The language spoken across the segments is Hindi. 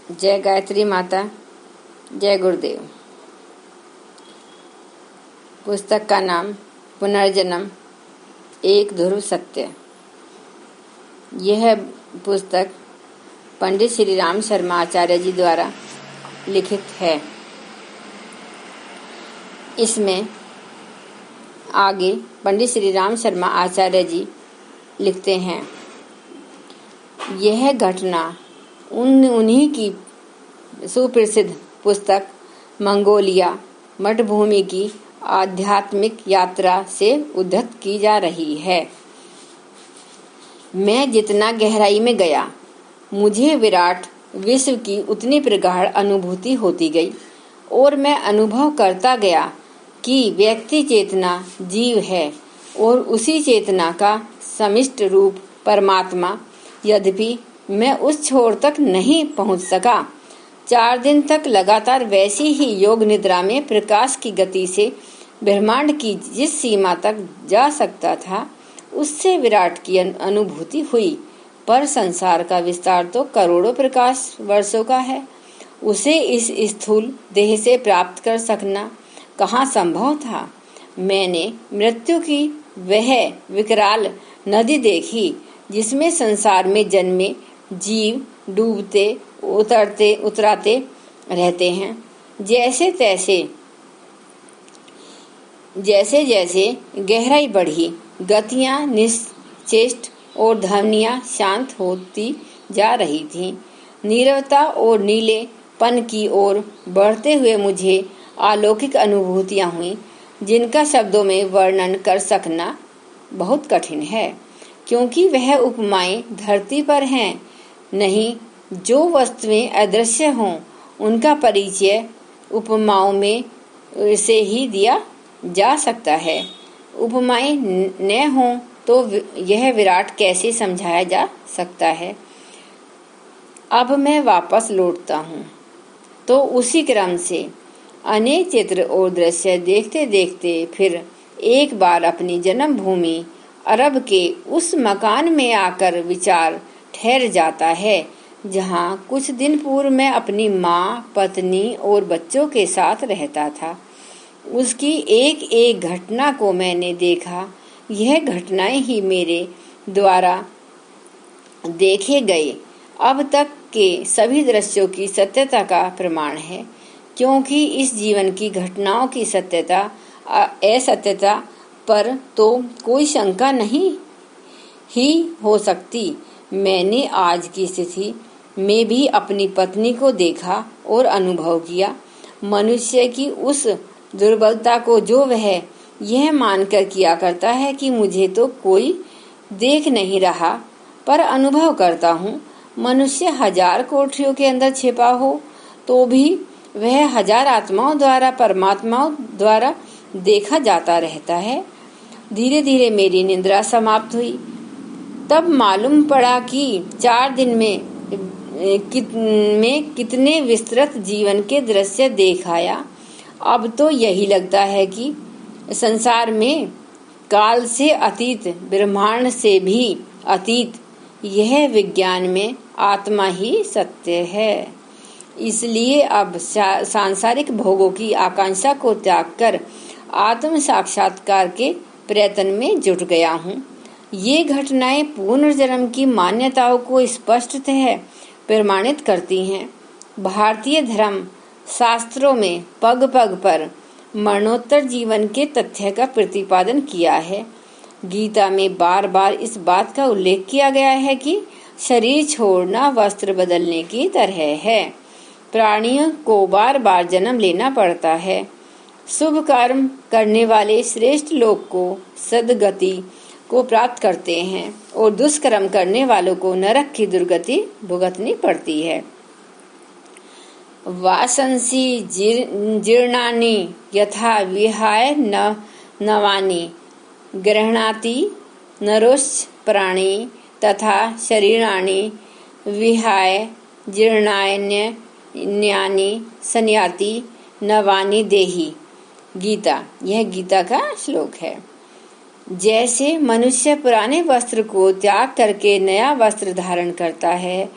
जय गायत्री माता, जय गुरुदेव। पुस्तक का नाम पुनर्जन्म, एक ध्रुव सत्य। यह पुस्तक पंडित श्री राम शर्मा आचार्य जी द्वारा लिखित है। इसमें आगे पंडित श्री राम शर्मा आचार्य जी लिखते हैं, यह घटना उन्हीं की सुप्रसिद्ध पुस्तक मंगोलिया मठभूमि की आध्यात्मिक यात्रा से उद्धृत की जा रही है। मैं जितना गहराई में गया, मुझे विराट विश्व की उतनी प्रगाढ़ अनुभूति होती गई और मैं अनुभव करता गया कि व्यक्ति चेतना जीव है और उसी चेतना का समिष्ट रूप परमात्मा। यद्यपि मैं उस छोर तक नहीं पहुंच सका। 4 दिन तक लगातार वैसी ही योग निद्रा में प्रकाश की गति से ब्रह्मांड की जिस सीमा तक जा सकता था, उससे विराट की अनुभूति हुई। पर संसार का विस्तार तो करोड़ों प्रकाश वर्षों का है। उसे इस स्थूल देह से प्राप्त कर सकना कहाँ संभव था। मैंने मृत्यु की वह विकराल नदी देखी जिसमें संसार में जन्मे जीव डूबते उतराते रहते हैं। जैसे जैसे गहराई बढ़ी, गतियां निश्चेष्ट और ध्वनियां शांत होती जा रही थीं। नीरवता और नीलेपन की ओर बढ़ते हुए मुझे अलौकिक अनुभूतियां हुई, जिनका शब्दों में वर्णन कर सकना बहुत कठिन है, क्योंकि वह उपमाएं धरती पर हैं नहीं। जो वस्तुएं अदृश्य हों, उनका परिचय उपमाओं में से ही दिया जा सकता है। उपमाएं न हों तो यह विराट कैसे समझाया जा सकता है। अब मैं वापस लौटता हूँ तो उसी क्रम से अनेक चित्र और दृश्य देखते देखते फिर एक बार अपनी जन्मभूमि अरब के उस मकान में आकर विचार ठहर जाता है, जहाँ कुछ दिन पूर्व मैं अपनी माँ, पत्नी और बच्चों के साथ रहता था। उसकी एक एक घटना को मैंने देखा। यह घटनाएं ही मेरे द्वारा देखे गए अब तक के सभी दृश्यों की सत्यता का प्रमाण है, क्योंकि इस जीवन की घटनाओं की सत्यता असत्यता पर तो कोई शंका नहीं ही हो सकती। मैंने आज की स्थिति में भी अपनी पत्नी को देखा और अनुभव किया। मनुष्य की उस दुर्बलता को जो वह यह मानकर किया करता है कि मुझे तो कोई देख नहीं रहा, पर अनुभव करता हूँ। मनुष्य 1000 कोठरियों के अंदर छिपा हो तो भी वह 1000 आत्माओं द्वारा, परमात्माओं द्वारा देखा जाता रहता है। धीरे धीरे मेरी निद्रा समाप्त हुई। तब मालूम पड़ा कि 4 दिन में कितने विस्तृत जीवन के दृश्य देख आया। अब तो यही लगता है कि संसार में काल से अतीत, ब्रह्मांड से भी अतीत, यह विज्ञान में आत्मा ही सत्य है। इसलिए अब सांसारिक भोगों की आकांक्षा को त्याग कर आत्म साक्षात्कार के प्रयत्न में जुट गया हूँ। ये घटनाएं पुनर्जन्म की मान्यताओं को स्पष्टतः प्रमाणित करती हैं। भारतीय धर्म शास्त्रों में पग पग पर मरणोत्तर जीवन के तथ्य का प्रतिपादन किया है। गीता में बार बार इस बात का उल्लेख किया गया है कि शरीर छोड़ना वस्त्र बदलने की तरह है। प्राणियों को बार बार जन्म लेना पड़ता है। शुभ कर्म करने वाले श्रेष्ठ लोग को सद्गति को प्राप्त करते हैं और दुष्कर्म करने वालों को नरक की दुर्गति भुगतनी पड़ती है। वासंसी जीर्णानि यथा विहाय नवानि गृह्णाति नरोश्च प्राणी तथा शरीराणि विहाय जीर्णान्यानि संयाति नवानि देहि। गीता, यह गीता का श्लोक है। जैसे मनुष्य पुराने वस्त्र को त्याग करके नया वस्त्र धारण करता है,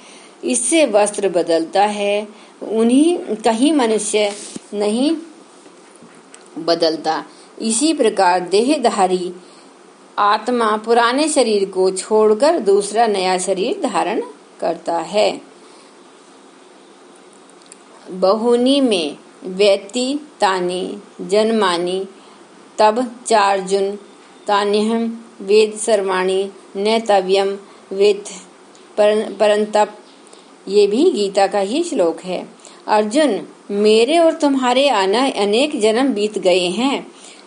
इससे वस्त्र बदलता है, उन्हीं कहीं मनुष्य नहीं बदलता। इसी प्रकार देहधारी आत्मा पुराने शरीर को छोड़कर दूसरा नया शरीर धारण करता है। बहुनी में व्यति तानी जन्मानी तब चार्जुन तान्यहम वेद सर्वाणी न तव्यम वेद परंतप। ये भी गीता का ही श्लोक है। अर्जुन, मेरे और तुम्हारे अनेक जन्म बीत गए हैं।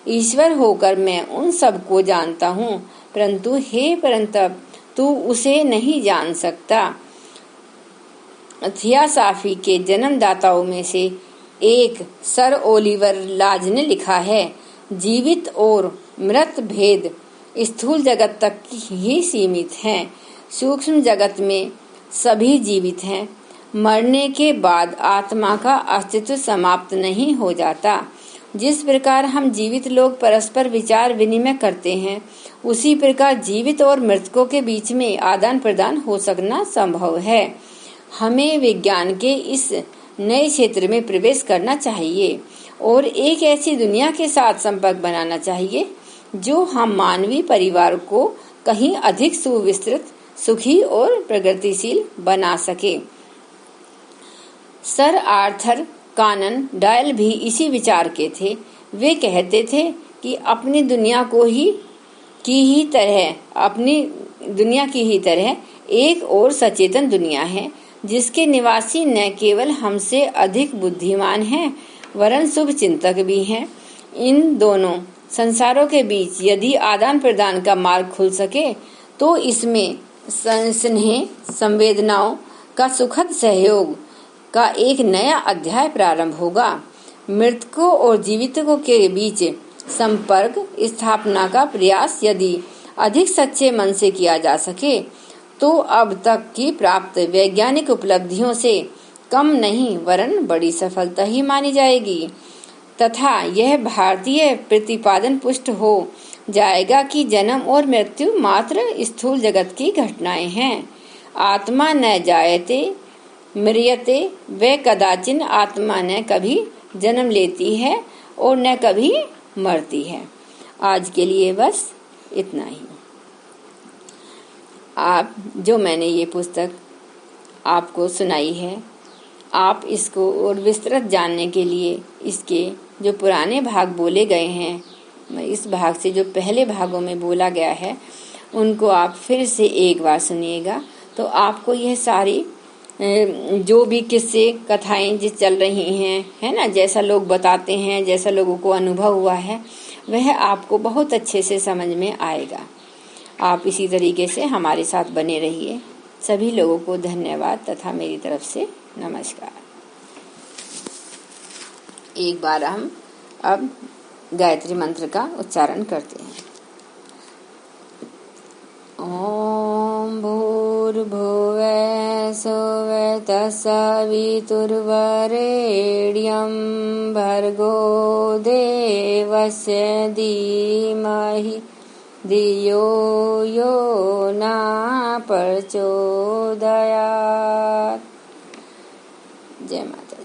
ईश्वर होकर मैं उन सबको जानता हूँ, परंतु हे परंतप तू उसे नहीं जान सकता। थियासाफी के जन्मदाताओं में से एक सर ओलिवर लाज ने लिखा है, जीवित और मृत भेद स्थूल जगत तक ही सीमित हैं। सूक्ष्म जगत में सभी जीवित हैं। मरने के बाद आत्मा का अस्तित्व समाप्त नहीं हो जाता। जिस प्रकार हम जीवित लोग परस्पर विचार विनिमय करते हैं, उसी प्रकार जीवित और मृतकों के बीच में आदान प्रदान हो सकना संभव है। हमें विज्ञान के इस नए क्षेत्र में प्रवेश करना चाहिए और एक ऐसी दुनिया के साथ संपर्क बनाना चाहिए जो हम मानवीय परिवार को कहीं अधिक सुविस्तृत, सुखी और प्रगतिशील बना सके। सर आर्थर कानन डॉयल भी इसी विचार के थे। वे कहते थे कि अपनी दुनिया की ही तरह एक और सचेतन दुनिया है, जिसके निवासी न केवल हमसे अधिक बुद्धिमान हैं, वरन शुभ चिंतक भी हैं। इन दोनों संसारों के बीच यदि आदान प्रदान का मार्ग खुल सके तो इसमें स्नेह, संवेदनाओं का सुखद सहयोग का एक नया अध्याय प्रारंभ होगा। मृतकों और जीवितों के बीच संपर्क स्थापना का प्रयास यदि अधिक सच्चे मन से किया जा सके तो अब तक की प्राप्त वैज्ञानिक उपलब्धियों से कम नहीं वरन बड़ी सफलता ही मानी जाएगी, तथा यह भारतीय प्रतिपादन पुष्ट हो जाएगा कि जन्म और मृत्यु मात्र स्थूल जगत की घटनाएं हैं। आत्मा न जायते म्रियते, वे कदाचिन आत्मा न कभी जन्म लेती है और न कभी मरती है। आज के लिए बस इतना ही। जो मैंने ये पुस्तक आपको सुनाई है, आप इसको और विस्तृत जानने के लिए इसके जो पुराने भाग बोले गए हैं, इस भाग से जो पहले भागों में बोला गया है, उनको आप फिर से एक बार सुनिएगा तो आपको यह सारी जो भी किस्से कथाएं जो चल रही हैं, है ना, जैसा लोग बताते हैं, जैसा लोगों को अनुभव हुआ है, वह आपको बहुत अच्छे से समझ में आएगा। आप इसी तरीके से हमारे साथ बने रहिए। सभी लोगों को धन्यवाद तथा मेरी तरफ से नमस्कार। एक बार हम अब गायत्री मंत्र का उच्चारण करते हैं। ओम भूर्भुवः स्वः तत्सवितुर्वरेण्यं भर्गो देवस्य धीमहि धियो यो न प्रचोदयात्। जय माता।